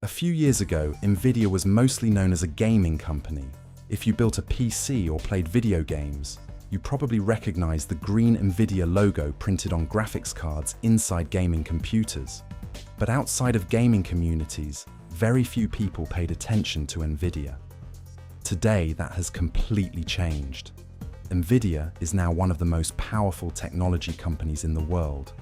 A few years ago, Nvidia was mostly known as a gaming company. If you built a PC or played video games, you probably recognized the green Nvidia logo printed on graphics cards inside gaming computers. But outside of gaming communities, very few people paid attention to Nvidia. Today, that has completely changed. Nvidia is now one of the most powerful technology companies in the world.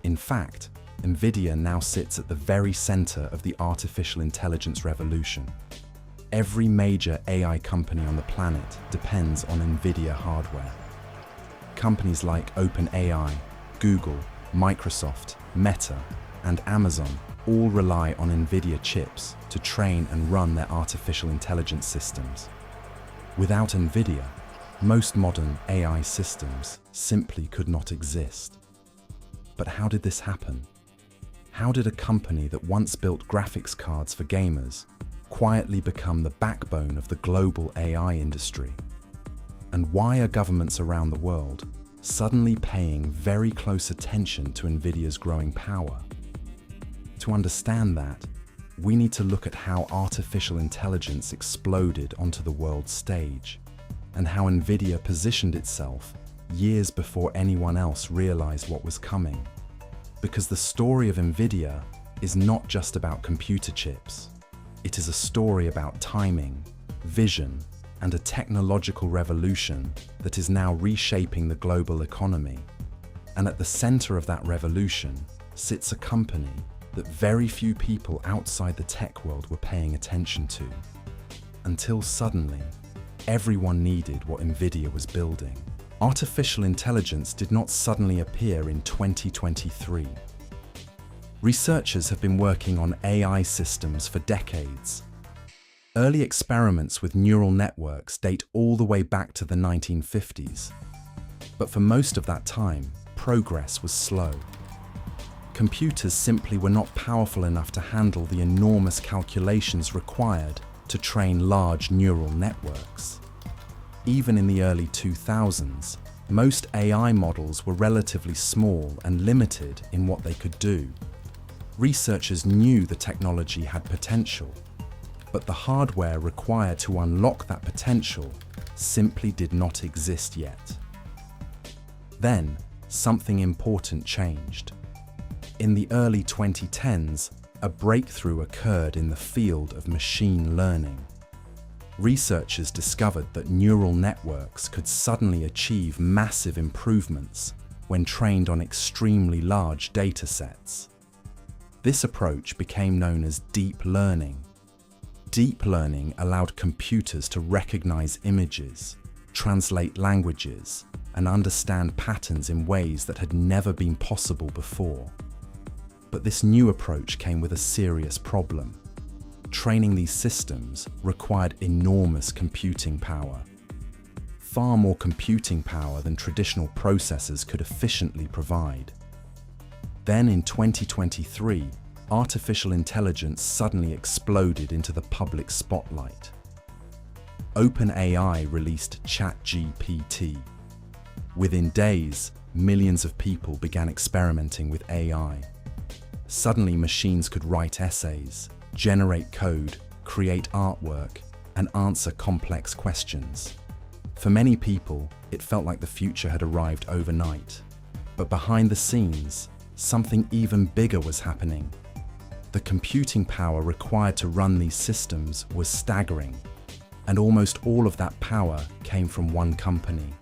In fact, Nvidia now sits at the very center of the artificial intelligence revolution. Every major AI company on the planet depends on Nvidia hardware. Companies like OpenAI, Google, Microsoft, Meta, and Amazon all rely on Nvidia chips to train and run their artificial intelligence systems. Without Nvidia, most modern AI systems simply could not exist. But how did this happen? How did a company that once built graphics cards for gamers quietly become the backbone of the global AI industry? And why are governments around the world suddenly paying very close attention to Nvidia's growing power? To understand that, we need to look at how artificial intelligence exploded onto the world stage, and how Nvidia positioned itself years before anyone else realized what was coming. Because the story of Nvidia is not just about computer chips. It is a story about timing, vision, and a technological revolution that is now reshaping the global economy. And at the center of that revolution sits a company that very few people outside the tech world were paying attention to. Until suddenly, everyone needed what Nvidia was building. Artificial intelligence did not suddenly appear in 2023. Researchers have been working on AI systems for decades. Early experiments with neural networks date all the way back to the 1950s. But for most of that time, progress was slow. Computers simply were not powerful enough to handle the enormous calculations required to train large neural networks. Even in the early 2000s, most AI models were relatively small and limited in what they could do. Researchers knew the technology had potential, but the hardware required to unlock that potential simply did not exist yet. Then, something important changed. In the early 2010s, a breakthrough occurred in the field of machine learning. Researchers discovered that neural networks could suddenly achieve massive improvements when trained on extremely large data sets. This approach became known as deep learning. Deep learning allowed computers to recognize images, translate languages, and understand patterns in ways that had never been possible before. But this new approach came with a serious problem. Training these systems required enormous computing power. Far more computing power than traditional processors could efficiently provide. Then in 2023, artificial intelligence suddenly exploded into the public spotlight. OpenAI released ChatGPT. Within days, millions of people began experimenting with AI. Suddenly, machines could write essays, generate code, create artwork, and answer complex questions. For many people, it felt like the future had arrived overnight. But behind the scenes, something even bigger was happening. The computing power required to run these systems was staggering, and almost all of that power came from one company,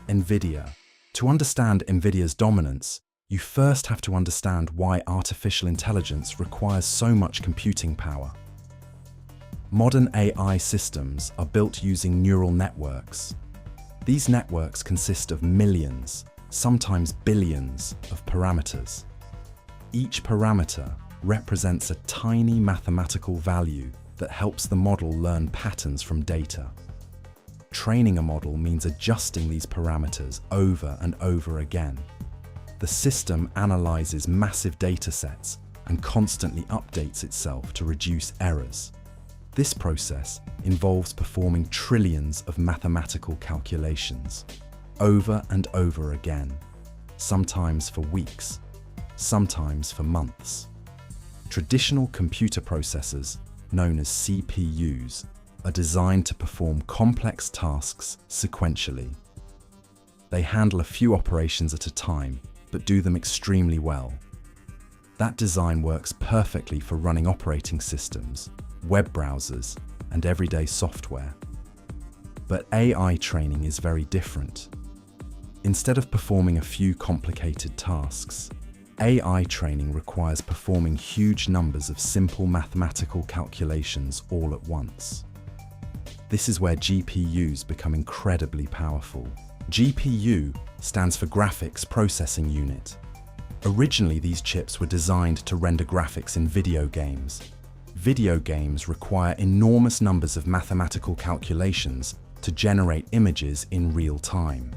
Nvidia. To understand Nvidia's dominance, you first have to understand why artificial intelligence requires so much computing power. Modern AI systems are built using neural networks. These networks consist of millions, sometimes billions, of parameters. Each parameter represents a tiny mathematical value that helps the model learn patterns from data. Training a model means adjusting these parameters over and over again. The system analyzes massive data sets and constantly updates itself to reduce errors. This process involves performing trillions of mathematical calculations over and over again, sometimes for weeks, sometimes for months. Traditional computer processors, known as CPUs, are designed to perform complex tasks sequentially. They handle a few operations at a time, but do them extremely well. That design works perfectly for running operating systems, web browsers, and everyday software. But AI training is very different. Instead of performing a few complicated tasks, AI training requires performing huge numbers of simple mathematical calculations all at once. This is where GPUs become incredibly powerful. GPU stands for Graphics Processing Unit. Originally, these chips were designed to render graphics in video games. Video games require enormous numbers of mathematical calculations to generate images in real time.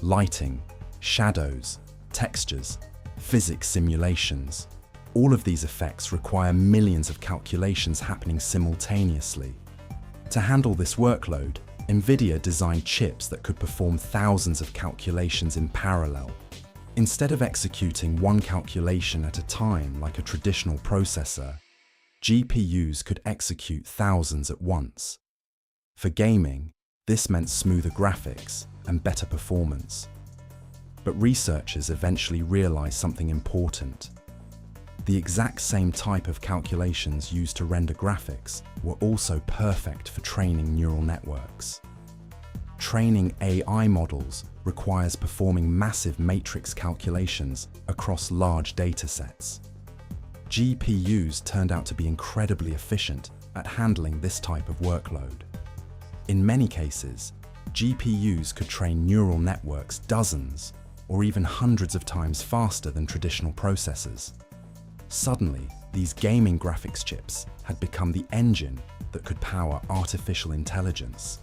Lighting, shadows, textures, physics simulations. All of these effects require millions of calculations happening simultaneously. To handle this workload, Nvidia designed chips that could perform thousands of calculations in parallel. Instead of executing one calculation at a time like a traditional processor, GPUs could execute thousands at once. For gaming, this meant smoother graphics and better performance. But researchers eventually realized something important. The exact same type of calculations used to render graphics were also perfect for training neural networks. Training AI models requires performing massive matrix calculations across large datasets. GPUs turned out to be incredibly efficient at handling this type of workload. In many cases, GPUs could train neural networks dozens or even hundreds of times faster than traditional processors. Suddenly, these gaming graphics chips had become the engine that could power artificial intelligence.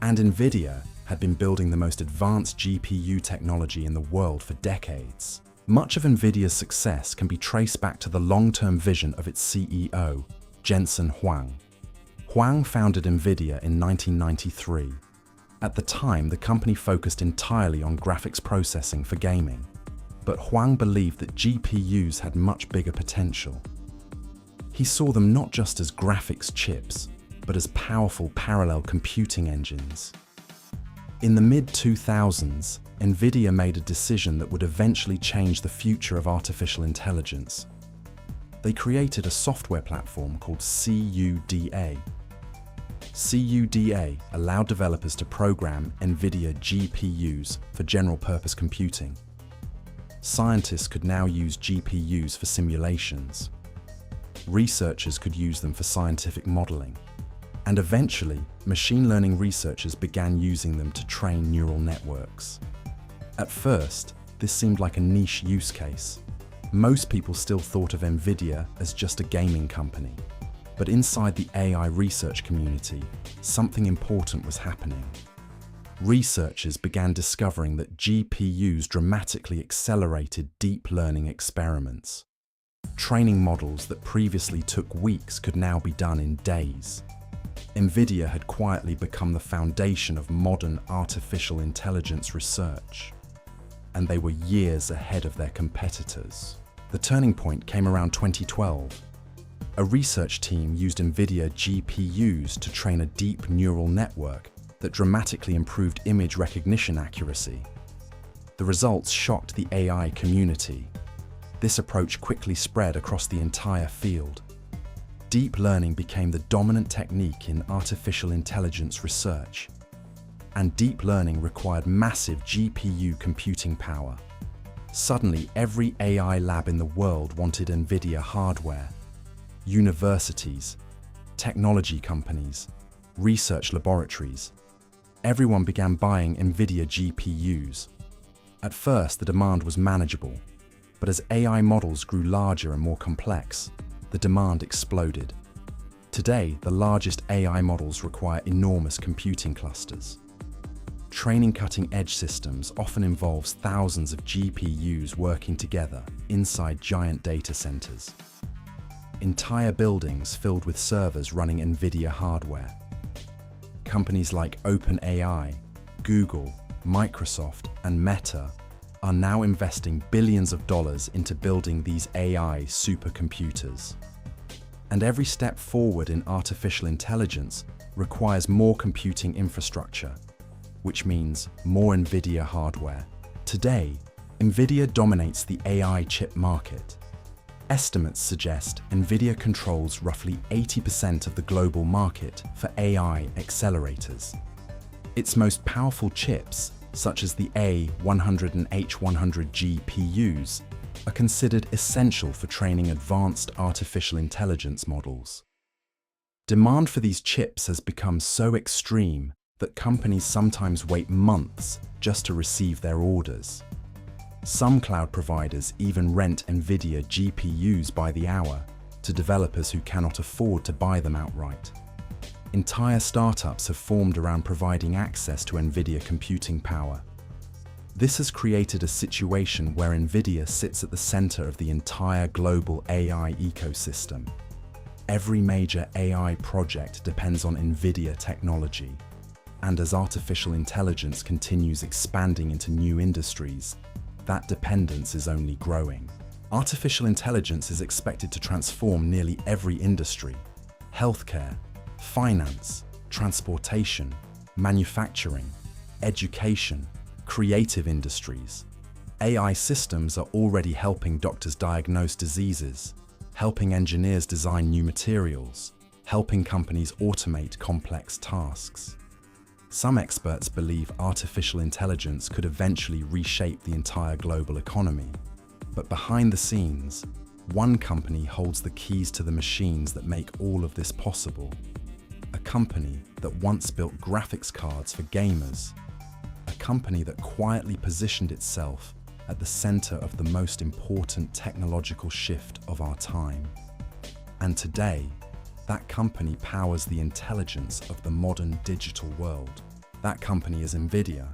And Nvidia had been building the most advanced GPU technology in the world for decades. Much of Nvidia's success can be traced back to the long-term vision of its CEO, Jensen Huang. Huang founded Nvidia in 1993. At the time, the company focused entirely on graphics processing for gaming. But Huang believed that GPUs had much bigger potential. He saw them not just as graphics chips, but as powerful parallel computing engines. In the mid-2000s, Nvidia made a decision that would eventually change the future of artificial intelligence. They created a software platform called CUDA. CUDA allowed developers to program Nvidia GPUs for general-purpose computing. Scientists could now use GPUs for simulations. Researchers could use them for scientific modeling. And eventually, machine learning researchers began using them to train neural networks. At first, this seemed like a niche use case. Most people still thought of Nvidia as just a gaming company. But inside the AI research community, something important was happening. Researchers began discovering that GPUs dramatically accelerated deep learning experiments. Training models that previously took weeks could now be done in days. Nvidia had quietly become the foundation of modern artificial intelligence research, and they were years ahead of their competitors. The turning point came around 2012. A research team used Nvidia GPUs to train a deep neural network that dramatically improved image recognition accuracy. The results shocked the AI community. This approach quickly spread across the entire field. Deep learning became the dominant technique in artificial intelligence research. And deep learning required massive GPU computing power. Suddenly, every AI lab in the world wanted Nvidia hardware. Universities, technology companies, research laboratories. Everyone began buying Nvidia GPUs. At first, the demand was manageable, but as AI models grew larger and more complex, the demand exploded. Today, the largest AI models require enormous computing clusters. Training cutting-edge systems often involves thousands of GPUs working together inside giant data centers. Entire buildings filled with servers running Nvidia hardware. Companies like OpenAI, Google, Microsoft, and Meta are now investing billions of dollars into building these AI supercomputers. And every step forward in artificial intelligence requires more computing infrastructure, which means more Nvidia hardware. Today, Nvidia dominates the AI chip market. Estimates suggest Nvidia controls roughly 80% of the global market for AI accelerators. Its most powerful chips, such as the A100 and H100 GPUs, are considered essential for training advanced artificial intelligence models. Demand for these chips has become so extreme that companies sometimes wait months just to receive their orders. Some cloud providers even rent Nvidia GPUs by the hour to developers who cannot afford to buy them outright. Entire startups have formed around providing access to Nvidia computing power. This has created a situation where Nvidia sits at the center of the entire global AI ecosystem. Every major AI project depends on Nvidia technology. And as artificial intelligence continues expanding into new industries, that dependence is only growing. Artificial intelligence is expected to transform nearly every industry: healthcare, finance, transportation, manufacturing, education, creative industries. AI systems are already helping doctors diagnose diseases, helping engineers design new materials, helping companies automate complex tasks. Some experts believe artificial intelligence could eventually reshape the entire global economy. But behind the scenes, one company holds the keys to the machines that make all of this possible. A company that once built graphics cards for gamers. A company that quietly positioned itself at the center of the most important technological shift of our time. And today, that company powers the intelligence of the modern digital world. That company is Nvidia.